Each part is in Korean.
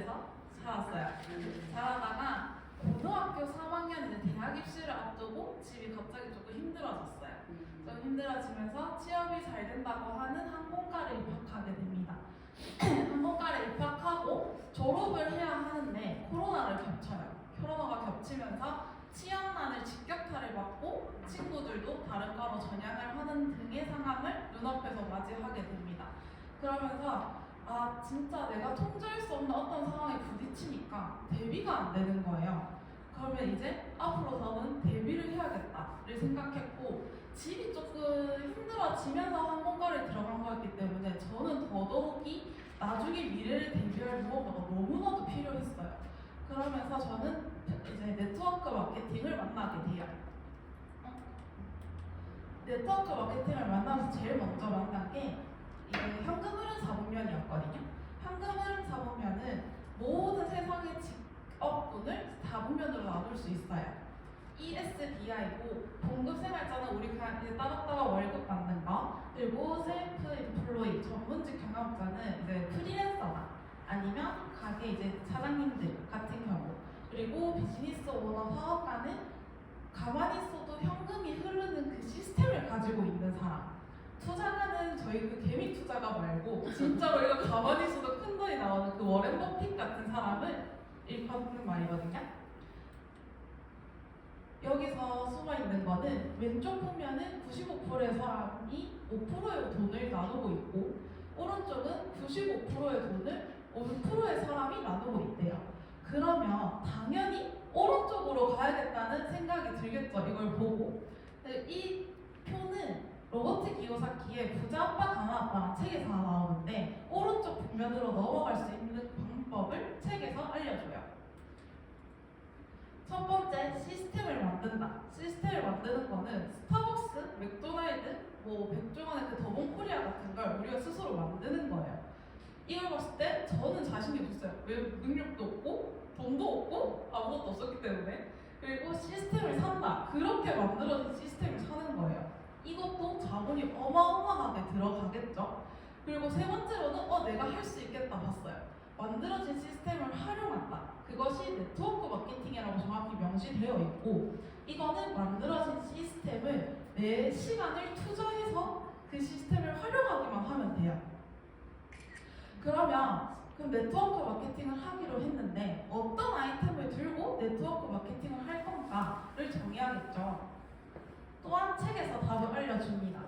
서울에서 살았어요. 살아다가 고등학교 3학년 이제 대학 입시를 앞두고 집이 갑자기 조금 힘들어졌어요. 좀 힘들어지면서 취업이 잘 된다고 하는 항공과를 입학하게 됩니다. 항공과를 입학하고 졸업을 해야 하는데 코로나를 겹쳐요. 코로나가 겹치면서 취업난을 직격탄을 맞고 친구들도 다른 과로 전향을 하는 등의 상황을 눈앞에서 맞이하게 됩니다. 그러면서 아 진짜 내가 통제할 수 없는 어떤 상황에 부딪히니까 대비가 안 되는 거예요. 그러면 이제 앞으로 저는 대비를 해야겠다를 생각했고 집이 조금 힘들어지면서 항공과를 들어간 거였기 때문에 저는 더더욱이 나중에 미래를 대비할 무언가가 너무나도 필요했어요. 그러면서 저는 이제 네트워크 마케팅을 만나게 돼요. 네트워크 마케팅을 만나면서 제일 먼저 만난 게 이게 현금흐름 4분면이었거든요. 현금흐름 4분면은 모든 세상의 직업군을 4분면으로 나눌 수 있어요. ESBI고 봉급생활자는 우리 그냥 이제 따박따박 월급 받는 거, 그리고 셀프 인플로이 전문직 경영자는 이제 프리랜서다 아니면 가게 이제 사장님들 같은 경우, 그리고 비즈니스 오너 사업가는 가만히 있어도 현금이 흐르는 그 시스템을 가지고 있는 사람. 투자가는 저희 그 개미 투자가 말고 진짜로 이거 가만히 있어도 큰 돈이 나오는 그 워렌 버핏 같은 사람을 일컫는 말이거든요. 여기서 숨어있는 거는 왼쪽 보면은 95%의 사람이 5%의 돈을 나누고 있고 오른쪽은 95%의 돈을 5%의 사람이 나누고 있대요. 그러면 당연히 오른쪽으로 가야겠다는 생각이 들겠죠. 이걸 보고. 이 표는 로버트 기요사키의 부자 아빠 가난 아빠라는 책에서 나오는데 오른쪽 벽면으로 넘어갈 수 있는 방법을 책에서 알려줘요. 첫 번째, 시스템을 만든다. 시스템을 만드는 거는 스타벅스, 맥도날드, 백종원의 그 더본코리아 같은 걸 우리가 스스로 만드는 거예요. 이걸 봤을 때 저는 자신이 없어요. 왜 능력도 없고 돈도 없고 아무것도 없었기 때문에. 그리고 시스템을 산다. 그렇게 만들어진 시스템을 사는 거예요. 이것도 자본이 어마어마하게 들어가겠죠. 그리고 세 번째로는 내가 할 수 있겠다 봤어요. 만들어진 시스템을 활용한다. 그것이 네트워크 마케팅이라고 정확히 명시되어 있고 이거는 만들어진 시스템을 내 시간을 투자해서 그 시스템을 활용하기만 하면 돼요. 그럼 네트워크 마케팅을 하기로 했는데 어떤 아이템을 들고 네트워크 마케팅을 할 건가를 정해야겠죠. 또한 책에서 답을 알려줍니다.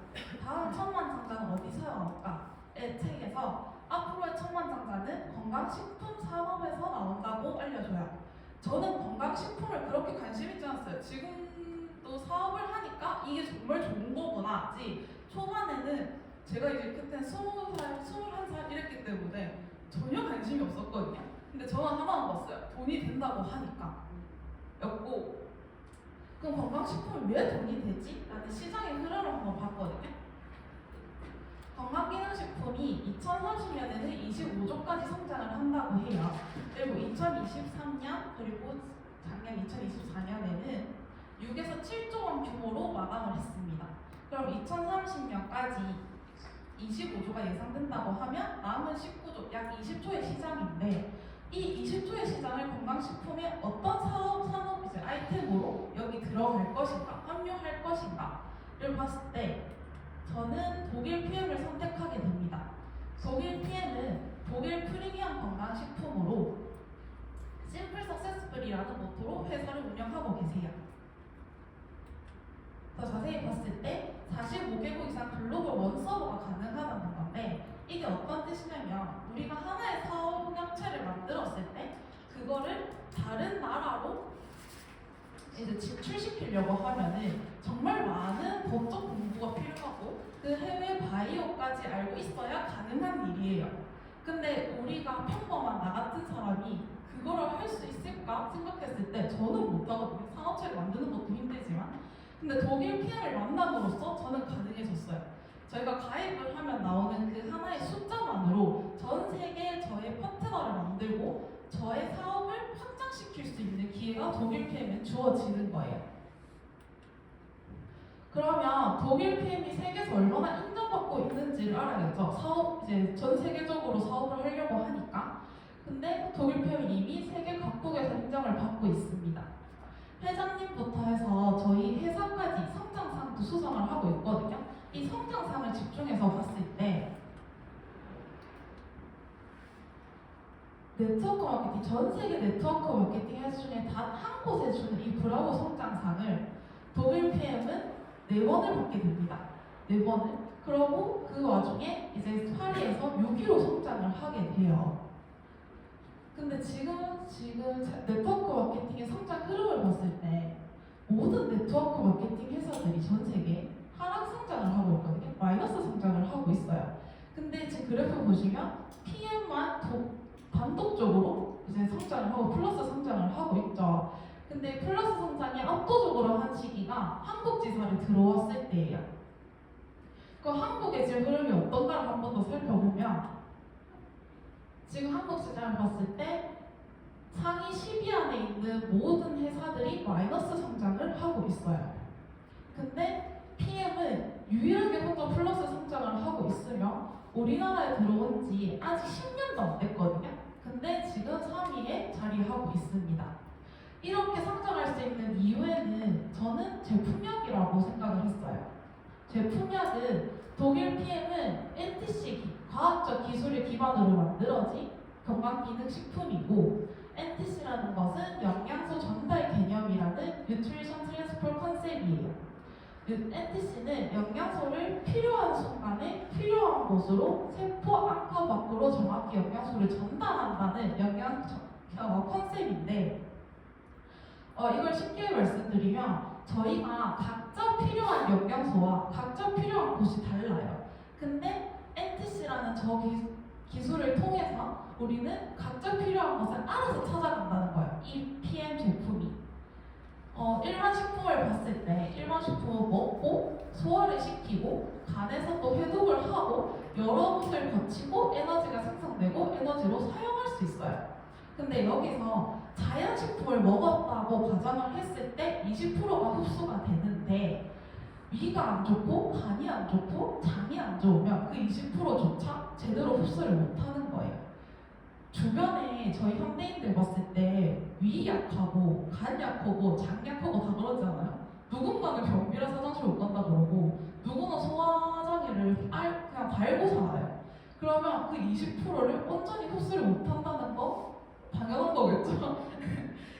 다음 천만장자는 어디서 나올까? 의 책에서 앞으로의 천만장자는 건강식품 산업에서 나온다고 알려줘요. 저는 건강식품을 그렇게 관심 있지 않았어요. 지금도 사업을 하니까 이게 정말 좋은 거구나지. 초반에는 제가 이제 그때 20살, 21살 이랬기 때문에 전혀 관심이 없었거든요. 근데 저는 하나만 봤어요. 돈이 된다고 하니까 였고, 그럼 건강식품이 왜 돈이 되지? 라는 시장의 흐름을 한번 봤거든요. 건강기능식품이 2030년에는 25조까지 성장을 한다고 해요. 그리고 2023년 그리고 작년 2024년에는 6에서 7조 원 규모로 마감을 했습니다. 그럼 2030년까지 25조가 예상된다고 하면 남은 19조, 약 20조의 시장인데 이 20조의 시장을 건강식품의 어떤 산업 이제 아이템으로 여기 들어갈 것인가, 합류할 것인가를 봤을 때 저는 독일 PM을 선택하게 됩니다. 독일 PM은 독일 프리미엄 건강식품으로 심플 서세스풀이라는 모토로 회사를 운영하고 계세요. 더 자세히 봤을 때 45개국 이상 글로벌 원서버가 가능하다는 건데 이게 어떤 뜻이냐면 우리가 하나의 사업업체를 만들었을 때 그거를 다른 나라로 이제 진출시키려고 하면은 정말 많은 법적 공부가 필요하고 그 해외 바이오까지 알고 있어야 가능한 일이에요. 근데 우리가 평범한 나 같은 사람이 그거를 할 수 있을까 생각했을 때 저는 못하거든요. 산업체를 만드는 것도 힘들지만. 근데 독일 PM을 만남으로써 저는 가능해졌어요. 저희가 가입을 하면 나오는 그 하나의 숫자만으로 전 세계에 저의 파트너를 만들고 저의 사업을 확장시킬 수 있는 기회가 독일 PM에 주어지는 거예요. 그러면 독일 PM이 세계에서 얼마나 인정받고 있는지를 알아야겠죠. 이제 전 세계적으로 사업을 하려고 하니까. 근데 독일 폐렴이 이미 세계 각국에서 인정을 받고 있습니다. 회장님부터 해서 저희 회사까지 성장상도 수상을 하고 있거든요. 이 성장상을 집중해서 봤을 때 네트워크 마케팅, 전 세계 네트워크 마케팅 회사 중에 단 한 곳에 주는 이 브라보 성장상을 독일 PM은 4번을 받게 됩니다. 4번을. 그러고 그 와중에 이제 파리에서 6위로 성장을 하게 돼요. 근데 지금 네트워크 마케팅의 성장 흐름을 봤을 때 모든 네트워크 마케팅 회사들이 전 세계에 하락 성장을 하고 있거든요. 마이너스 성장을 하고 있어요. 근데 지금 그래프 보시면 PM만 단독적으로 이제 성장을 하고 플러스 성장을 하고 있죠. 근데 플러스 성장이 압도적으로 한 시기가 한국 지사를 들어왔을 때예요. 그 한국의 지금 흐름이 어떤가를 한 번 더 살펴보면 지금 한국 시장을 봤을 때 상위 10위 안에 있는 모든 회사들이 마이너스 성장을 하고 있어요. 근데 PM은 유일하게 혼자 플러스 성장을 하고 있으며 우리나라에 들어온 지 아직 10년도 안 됐거든요. 근데 지금 3위에 자리하고 있습니다. 이렇게 성장할 수 있는 이유에는 저는 제품력이라고 생각을 했어요. 제품력은 독일 PM은 NTC 과학적 기술을 기반으로 만들어진 건강기능식품이고 NTC라는 것은 영양소 전달 개념이라는 Nutrition Transfer 컨셉이에요. NTC는 영양소를 필요한 순간에 필요한 곳으로 세포 안과 밖으로 정확히 영양소를 전달한다는 컨셉인데 이걸 쉽게 말씀드리면 저희가 각자 필요한 영양소와 각자 필요한 곳이 달라요. 근데 NTC라는 저 기술을 통해서 우리는 각자 필요한 것을 알아서 찾아간다는 거예요. 이 PM 제품이. 일반 식품을 봤을 때 일반 식품을 먹고 소화를 시키고 간에서 또 해독을 하고 여러 곳을 거치고 에너지가 생성되고 에너지로 사용할 수 있어요. 근데 여기서 자연식품을 먹었다고 가정을 했을 때 20%가 흡수가 되는데 위가 안 좋고 간이 안 좋고 장이 안 좋으면 그 20%조차 제대로 흡수를 못하는 거예요. 주변에 저희 현대인들 봤을 때 위 약하고 간 약하고 장 약하고 다 그러잖아요. 누군가는 변비라서 화장실 못 간다 그러고 누구는 소화장애를 그냥 달고 살아요. 그러면 그 20%를 온전히 흡수를 못한다는 거 당연한 거겠죠.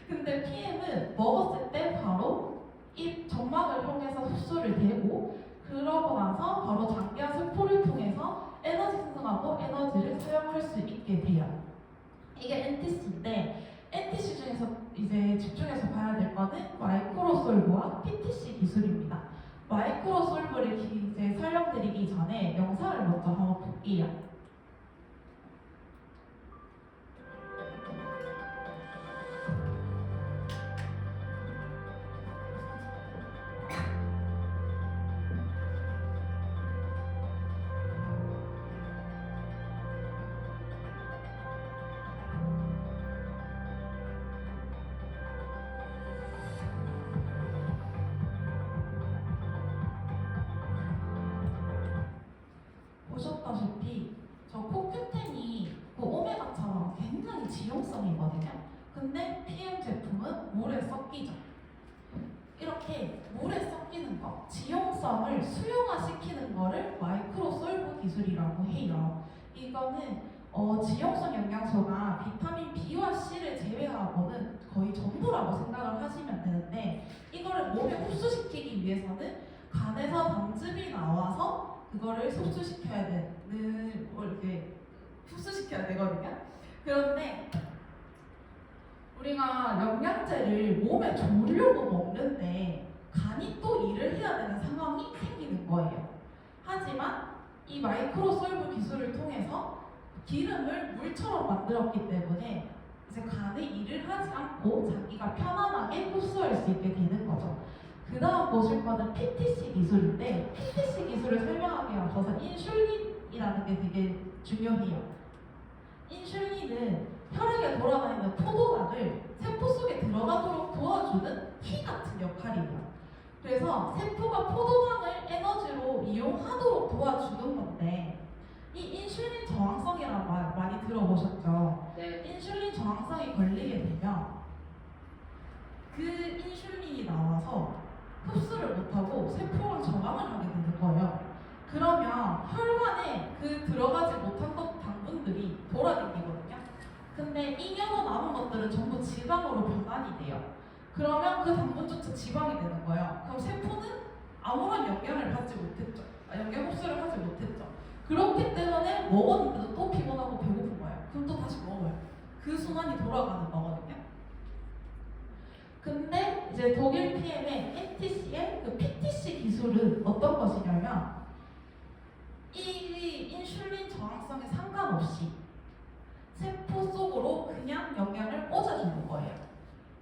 근데 PM은 먹었을 때 바로 입 점막을 통해서 흡수를 되고 그러고 나서 바로 장기화 세포를 통해서 에너지 생성하고 에너지를 사용할 수 있게 돼요. 이게 NTC인데 NTC 중에서 이제 집중해서 봐야 될 거는 마이크로솔브와 PTC 기술입니다. 마이크로솔브를 이제 설명드리기 전에 영상을 먼저 한번 볼게요. 보셨다시피 저 코큐텐이 그 오메가처럼 굉장히 지용성이거든요. 근데 PM 제품은 물에 섞이죠. 이렇게 물에 섞이는 거, 지용성을 수용화시키는 거를 마이크로솔브 기술이라고 해요. 이거는 지용성 영양소가 비타민 B와 C를 제외하고는 거의 전부라고 생각을 하시면 되는데 이거를 몸에 흡수시키기 위해서는 간에서 담즙이 나와서 그거를 흡수시켜야 되는 이렇게 흡수시켜야 되거든요. 그런데 우리가 영양제를 몸에 조리려고 먹는데 간이 또 일을 해야 되는 상황이 생기는 거예요. 하지만 이 마이크로솔브 기술을 통해서 기름을 물처럼 만들었기 때문에 이제 간이 일을 하지 않고 자기가 편안하게 흡수할 수 있게 되는 거죠. 그 다음 보실 거는 PTC 기술인데 PTC 기술을 설명하기 앞서서 인슐린이라는 게 되게 중요해요. 인슐린은 혈액에 돌아다니는 포도당을 세포 속에 들어가도록 도와주는 키 같은 역할이에요. 그래서 세포가 포도당을 에너지로 이용하도록 도와주는 건데 이 인슐린 저항성이라는 말 많이 들어보셨죠? 네. 인슐린 저항 인슐린이 나와서 흡수를 못하고 세포랑 저항을 하게 되는 거예요. 그러면 혈관에 그 들어가지 못한 당분들이 돌아다니거든요. 근데 잉여서 남은 것들은 전부 지방으로 변환이 돼요. 그러면 그 당분조차 지방이 되는 거예요. 그럼 세포는 아무런 영향을 받지 못했죠. 영양 흡수를 하지 못했죠. 그렇기 때문에 먹었는데도 또 피곤하고 배고픈 거예요. 그럼 또 다시 먹어요. 그 순환이 돌아가는 거거든요. 근데 이제 독일 PM의 NTC의 그 PTC 기술은 어떤 것이냐면 이 인슐린 저항성에 상관없이 세포 속으로 그냥 영양을 꽂아주는 거예요.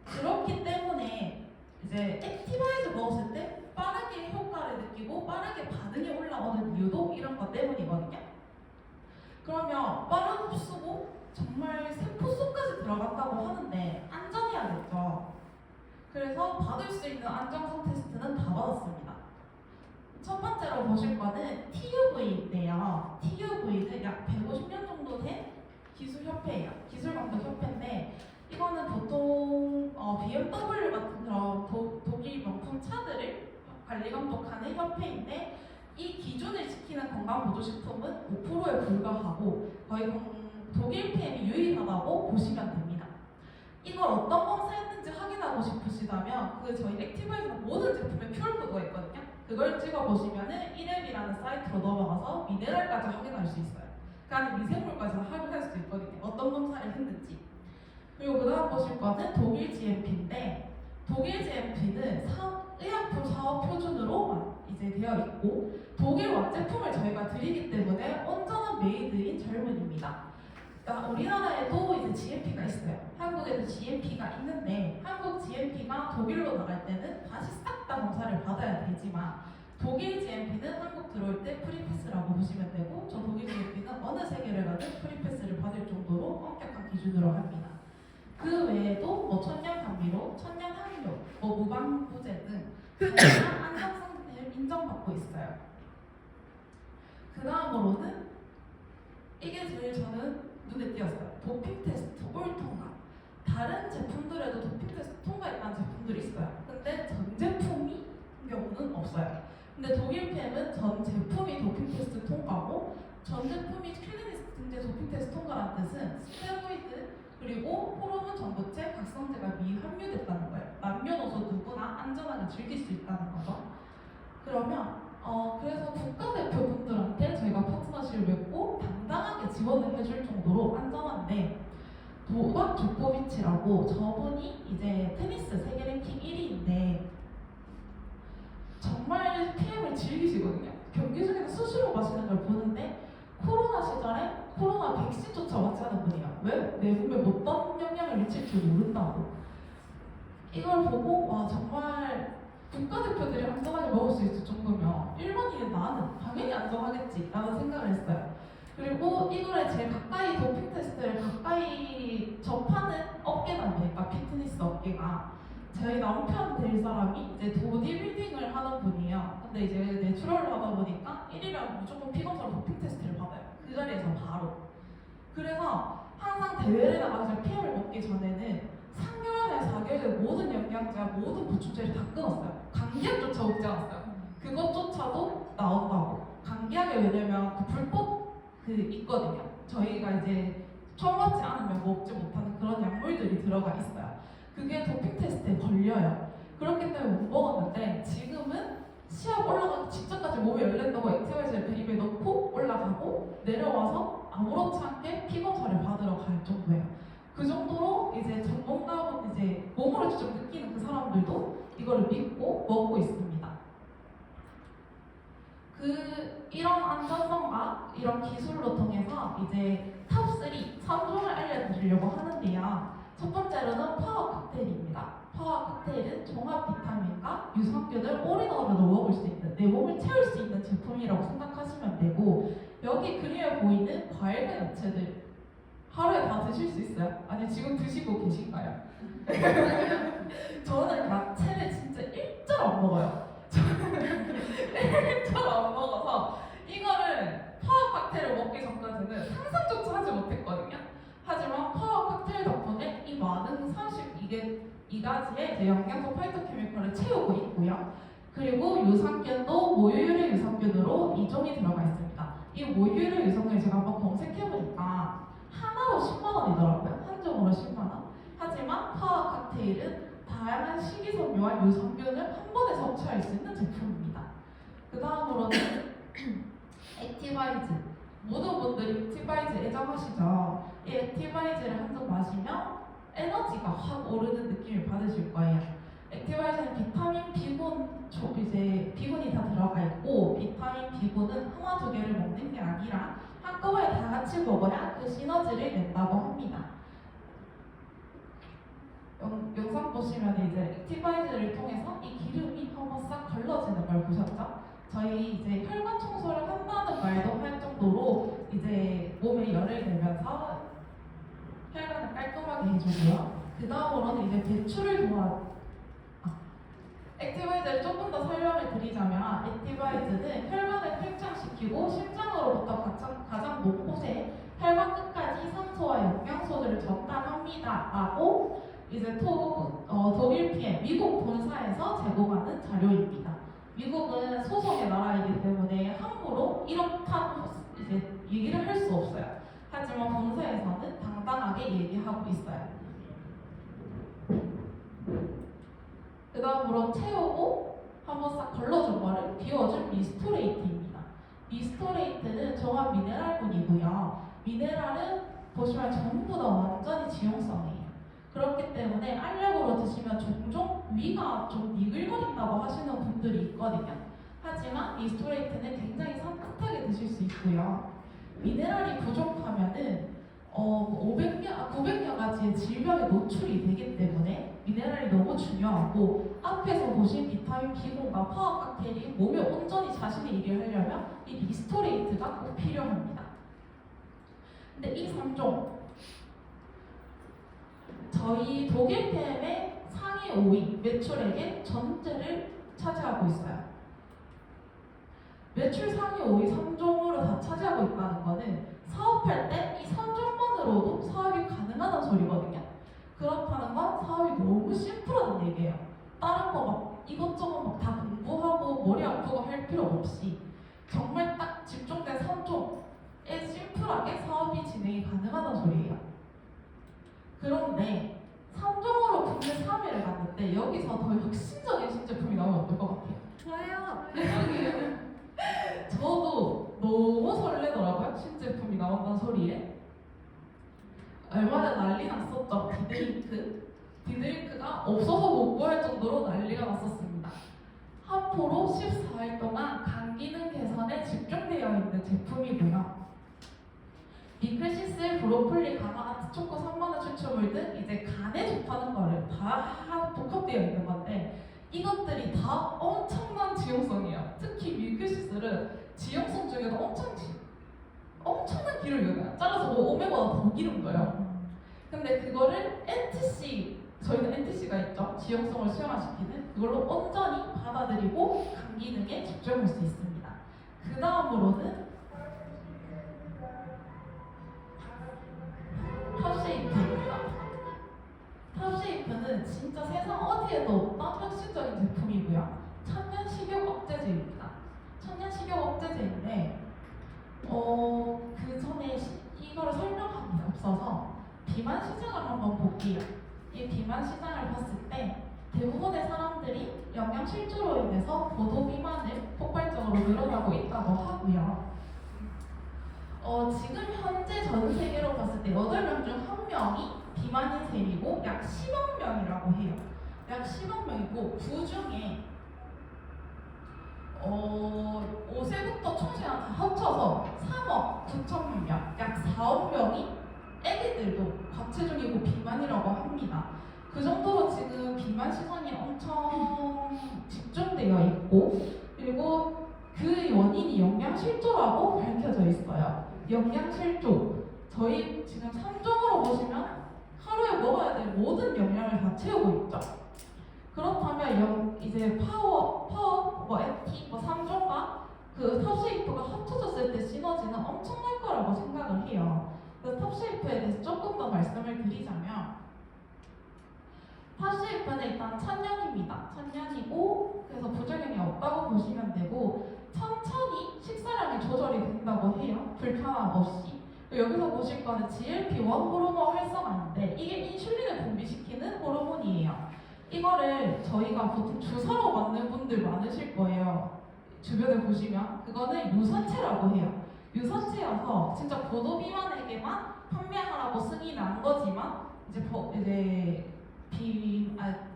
그렇기 때문에 이제 액티바이즈 먹었을 때 빠르게 효과를 느끼고 빠르게 반응이 올라오는 이유도 이런 것 때문이거든요. 그러면 빠른 흡수고 정말 세포 속까지 들어간다고 하는데 안전해야겠죠. 그래서 받을 수 있는 안정성 테스트는 다 받았습니다. 첫 번째로 보실 거는 TUV인데요. TUV는 약 150년 정도 된 기술협회예요. 기술감독협회인데 이거는 보통 BMW 같은 그런 독일 명품 차들을 관리감독하는 협회인데 이 기준을 지키는 건강보조식품은 5%에 불과하고 거의 독일 PM이 유일하다고 보시면 됩니다. 이걸 어떤 검사했는지 확인하고 싶으시다면 그 저희 액티바이저 모든 제품에 QR코드가 있거든요. 그걸 찍어보시면은 1앱이라는 사이트로 넘어가서 미네랄까지 확인할 수 있어요. 그 안에 미생물까지 확인할 수 있거든요. 어떤 검사를 했는지. 그리고 그 다음 보실 거는 독일 GMP인데 독일 GMP는 의약품 사업 표준으로 이제 되어 있고 독일 완제품을 저희가 드리기 때문에 온전한 메이드인 젊은입니다. 그러니까 우리나라에도 이제 GMP가 있어요. 한국에도 GMP가 있는데 한국 GMP가 독일로 나갈 때는 다시 싹 다 검사를 받아야 되지만 독일 GMP는 한국 들어올 때 프리패스라고 보시면 되고 저 독일 GMP는 어느 세계를 가든 프리패스를 받을 정도로 엄격한 기준으로 합니다. 그 외에도 뭐 천연 감미료, 천연 향료, 뭐 무방부제 등 다양한 안전성을 인정받고 있어요. 그 다음으로는 이게 제일 저는 눈에 띄었어요. 도핑 테스트 올 통과. 다른 제품들에도 도핑 테스트 통과했다는 제품들이 있어요. 근데 전 제품이 경우는 없어요. 근데 독일 PM은 전 제품이 도핑 테스트 통과고 전 제품이 클리니스트 등재 도핑 테스트 통과라는 뜻은 스테로이드 그리고 호르몬 전구체, 각성제가 미함유됐다는 거예요. 남녀노소 누구나 안전하게 즐길 수 있다는 거죠. 그러면 그래서 국가대표분들한테 저희가 파트너십을 맺고 당당하게 지원을 해줄 정도로 안전한데 노박 조코비치라고 저분이 이제 테니스 세계 랭킹 1위인데 정말 PM을 즐기시거든요. 경기 중에는 수시로 마시는 걸 보는데 코로나 시절에 코로나 백신조차 맞지 않은 분이에요. 왜? 내 몸에 어떤 영향을 미칠 줄 모른다고. 이걸 보고 와 정말 국가대표들이 안전하게 먹을 수 있을 정도면 일본인인 나는 당연히 안전하겠지 라는 생각을 했어요. 그리고 이거를 제일 가까이 도핑 테스트를 가까이 접하는 업계가 보니까 피트니스 업계가 저희 남편 될 사람이 이제 보디빌딩을 하는 분이에요. 근데 이제 내추럴을 하다 보니까 1일이라면 무조건 피검사로 도핑 테스트를 받아요. 그 자리에서 바로. 그래서 항상 대회를 나가서 PM을 먹기 전에는 3개월에 4개월에 모든 영양제와 모든 보충제를 다 끊었어요. 감기약조차 먹지 않았어요. 그것조차도 나온다고. 감기약에 왜냐면 그 불법 그 있거든요. 저희가 이제 처방받지 않으면 먹지 못하는 그런 약물들이 들어가 있어요. 그게 도핑 테스트에 걸려요. 그렇기 때문에 못 먹었는데 지금은 시합 올라가기 직전까지 몸이 열린다고 액티바이저를 입에 넣고 올라가고 내려와서 아무렇지 않게 피검사를 받으러 갈 정도예요. 그 정도로 이제 전문가분 이제 몸으로 직접 느끼는 그 사람들도 이거를 믿고 먹고 있습니다. 이런 안전성과 이런 기술로 통해서 이제 탑3 3종을 알려드리려고 하는데요. 첫 번째로는 파워 칵테일입니다. 파워 칵테일은 종합 비타민과 유산균을 올인원으로 먹을 수 있는 내 몸을 채울 수 있는 제품이라고 생각하시면 되고 여기 그림에 보이는 과일과 야채들 하루에 다 드실 수 있어요? 아니 지금 드시고 계신가요? 저는 야채를 진짜 일절 안 먹어요. 일절 안 먹어서 이거를 파워 칵테일을 먹기 전까지는 상상조차 하지 못했거든요. 하지만 파워 칵테일 덕분에 이 많은 32개 이 가지의 이제 영양소 파이토케미컬을 채우고 있고요. 그리고 유산균도 모유유래 유산균으로 2종이 들어가 있습니다. 이 모유유래 유산균을 제가 한번 검색해보니까 하나로 10만 원이더라고요. 한 종으로 10만 원. 하지만 파워 칵테일은 다양한 식이섬유와 유산균을 한 번에 섭취할 수 있는 제품입니다. 그 다음으로는 액티바이즈. 모든 분들이 액티바이즈 애정하시죠? 이 액티바이즈를 한 잔 마시면 에너지가 확 오르는 느낌을 받으실 거예요. 액티바이즈는 비타민 B군이 다 들어가 있고, 비타민 B군은 하나 두 개를 먹는 게 아니라 한꺼번에 다 같이 먹어야 그 시너지를 낸다고 합니다. 영상 보시면 이제 액티바이즈를 통해서 이 기름이 한번 싹 걸러지는 걸 보셨죠? 저희 이제 혈관 청소를 한다는 말도 할 정도로 이제 몸에 열을 내면서 혈관을 깔끔하게 해주고요. 그 다음으로는 이제 배출을 액티바이즈를 조금 더 설명을 드리자면, 액티바이즈는 혈관을 팽창시키고 심장으로부터 가장 높은 곳에 혈관 끝까지 산소와 영양소들을 전달합니다 라고 이제 독일 PM 미국 본사에서 제공하는 자료입니다. 미국은 소송의 나라이기 때문에 함부로 이렇다고 이제 얘기를 할 수 없어요. 하지만 본사에서는 당당하게 얘기하고 있어요. 그 다음으로 채우고 한번 싹 걸러준 거를 비워준 미스토레이트입니다. 미스토레이트는 종합 미네랄군이고요. 미네랄은 보시면 전부 다 완전히 지용성이에요. 그렇기 때문에 알약으로 드시면 종종 위가 좀 니글거린다고 하시는 분들이 있거든요. 하지만 미스토레이트는 굉장히 산뜻하게 드실 수 있고요. 미네랄이 부족하면은 900여 가지의 질병에 노출이 되기 때문에 미네랄이 너무 중요하고, 앞에서 보신 비타민 B군과 파워 칵테일이 몸에 온전히 자신의 일을 하려면 이 미스토레이트가 꼭 필요합니다. 근데 이 3종 저희 독일 PM의 상위 5위 매출액의 전체를 차지하고 있어요. 매출 상위 5위 3종으로 다 차지하고 있다는 거는 사업할 때 이 3종만으로도 사업이 가능하다는 소리거든요. 그렇다는 건 사업이 너무 심플하다는 얘기예요. 다른 거 막 이것저것 막 다 공부하고 머리 아프고 할 필요 없이 정말 딱 집중된 3종에 심플하게 사업이 진행이 가능하다는 소리예요. 그런데 3종으로 국내 3위를 갔는데 여기서 더 혁신적인 신제품이 나오면 어떨 것 같아요? 좋아요. 저도 너무 설레더라고요. 신제품이 나온다는 소리에. 얼마 전에 난리 났었죠. 디드링크가 없어서 못 구할 정도로 난리가 났었습니다. 한 포로 14일 동안 간 기능 개선에 집중되어 있는 제품이고요. 미클시스, 브로콜리, 가마, 아트초코, 3만원 추출물 등 이제 간에 좋다는 거를 다 복합되어 있는 건데, 이것들이 다 엄청난 지용성이에요. 특히 밀크시스는 지용성 중에도 엄청난 기름이거든요. 잘라서 뭐 오메가보다 더 기름 거예요. 근데 그거를 저희는 NTC가 있죠. 지용성을 수용화시키는 그걸로 온전히 받아들이고 간 기능에 집중할 수 있습니다. 그 다음으로는 탑쉐이프입니다. 탑쉐이프는 진짜 세상 어디에도 없던 혁신적인 제품이고요. 천연 식욕 억제제입니다. 천연 식욕 억제제인데 그 전에 이거를 설명하기 앞서서 비만 시장을 한번 볼게요. 이 비만 시장을 봤을 때 대부분의 사람들이 영양 실조로 인해서 고도 비만을 폭발적으로 늘어나고 있다고 하고요. 지금 현재 전 세계로 봤을 때 8명 중 1명이 비만인 셈이고 약 10억 명이라고 해요. 약 10억 명이고 그 중에 5세부터 청소년 다 합쳐서 3억 9천만 명, 약 4억 명이 애기들도 과체중이고 비만이라고 합니다. 그 정도로 지금 비만 시선이 엄청 집중되어 있고, 그리고 그 원인이 영양실조라고 밝혀져 있어요. 영양실조. 저희 지금 3종으로 보시면 하루에 먹어야 될 모든 영양을 다 채우고 있죠. 그렇다면 이제 액티, 3종과 그 탑쉐이프가 합쳐졌을 때 시너지는 엄청날 거라고 생각을 해요. 그래서 탑쉐이프에 대해서 조금 더 말씀을 드리자면, 탑쉐이프는 일단 천년입니다. 천년이고 그래서 부작용이 없다고 보시면 되고 천천히 식사량이 조절이 된다고 해요. 불편함 없이. 여기서 보실 거는 GLP-1 호르몬 활성화인데 이게 인슐린을 분비시키는 호르몬이에요. 이거를 저희가 보통 주사로 맞는 분들 많으실 거예요. 주변에 보시면 그거는 유산체라고 해요. 유산체여서 진짜 고도 비만에게만 판매하라고 승인이 난 거지만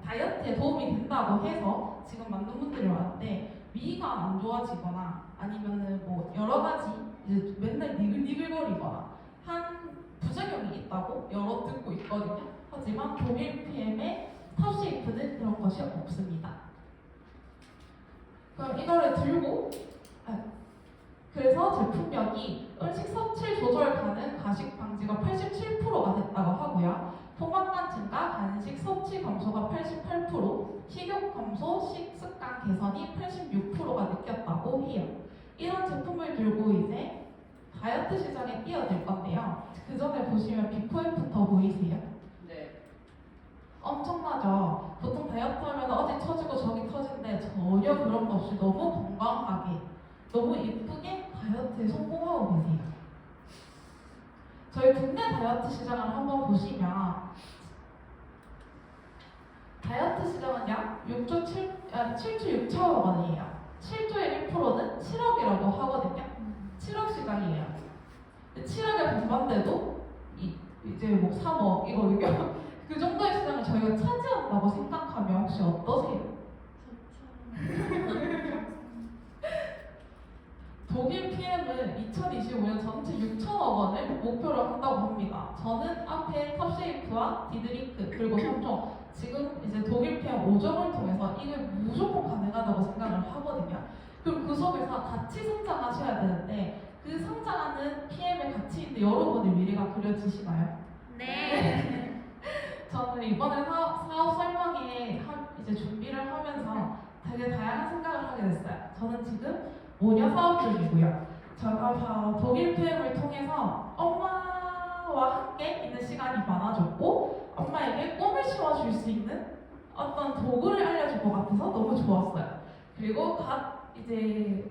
다이어트에 도움이 된다고 해서 지금 맞는 분들이 많은데 위가 안 좋아지거나 아니면은 뭐 여러 가지 이제 맨날 니글니글거리거나 한 부작용이 있다고 여러 듣고 있거든요. 하지만 독일 PM에 탑쉐이프는 그런 것이 없습니다. 그럼 이거를 들고 그래서 제품력이 음식 섭취 조절 가능 가식 방지가 87%가 됐다고 하고요. 포만감 증가, 간식 섭취 감소가 88%, 식욕 감소, 식습관 개선이 86%가 느꼈다고 해요. 이런 제품을 들고 이제 다이어트 시장에 뛰어들 건데요. 그 전에 보시면 비포 애프터 보이세요? 네. 엄청나죠? 보통 다이어트 하면 어디 터지고 저기 터진데 전혀 그런 거 없이 너무 건강하게 너무 예쁘게 다이어트에 성공하고 계세요. 저희 국내 다이어트 시장을 한번 보시면 다이어트 시장은 약 7조 6천억 원이에요. 7조의 1%는 7억이라고 하거든요. 7억 시장이에요. 7억의 반반대도 이제 뭐 3억 이거 그 정도의 시장을 저희가 차지한다고 생각하면 혹시 어떠세요? 독일 PM은 2025년 전체 6천억 원을 목표로 한다고 합니다. 저는 앞에 탑쉐이프와 디드링크 그리고 3종 지금 이제 독일 PM 5종을 통해서 이게 무조건 가능하다고 생각을 하거든요. 그럼 그 속에서 같이 성장하셔야 되는데 그 성장하는 PM의 가치인데 여러분의 미래가 그려지시나요? 네. 저는 이번에 사업 설명회 이제 준비를 하면서 되게 다양한 생각을 하게 됐어요. 저는 지금 모녀 사업 중이고요. 제가 독일 PM을 통해서 엄마와 함께 있는 시간이 많아졌고 엄마에게 꿈을 심어줄 수 있는 어떤 도구를 알려줄 것 같아서 너무 좋았어요. 그리고 이제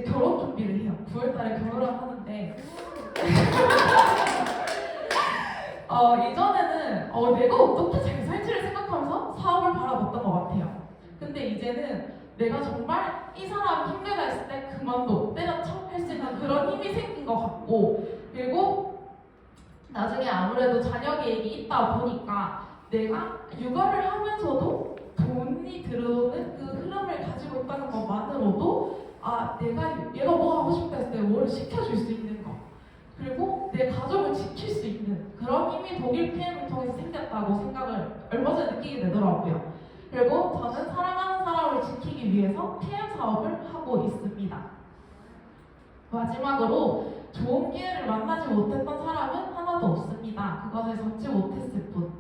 결혼 준비를 해요. 9월달에 결혼을 하는데 이전에는 내가 어떻게 잘 살지를 생각하면서 사업을 바라봤던 것 같아요. 근데 이제는 내가 정말 이 사람 힘내가 있을 때 그만둬 때려쳐 할 수 있는 그런 힘이 생긴 것 같고 그리고 나중에 아무래도 자녀 계획이 있다 보니까 내가 육아를 하면서도 돈이 들어오는 그 흐름을 가지고 있다는 것만으로도 얘가 뭐 하고 싶다 했을 때 뭐를 시켜줄 수 있는 거 그리고 내 가족을 지킬 수 있는 그런 힘이 독일 PM을 통해서 생겼다고 생각을 얼마 전에 느끼게 되더라고요. 그리고 저는 사랑하는 사람을 지키기 위해서 PM 사업을 하고 있습니다. 마지막으로 좋은 기회를 만나지 못했던 사람은 하나도 없습니다. 그것을 잡지 못했을 뿐.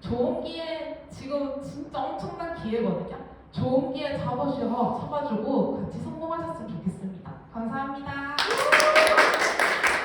좋은 기회 지금 진짜 엄청난 기회거든요. 좋은 기회 잡아주고 같이 성공하셨으면 좋겠습니다. 감사합니다.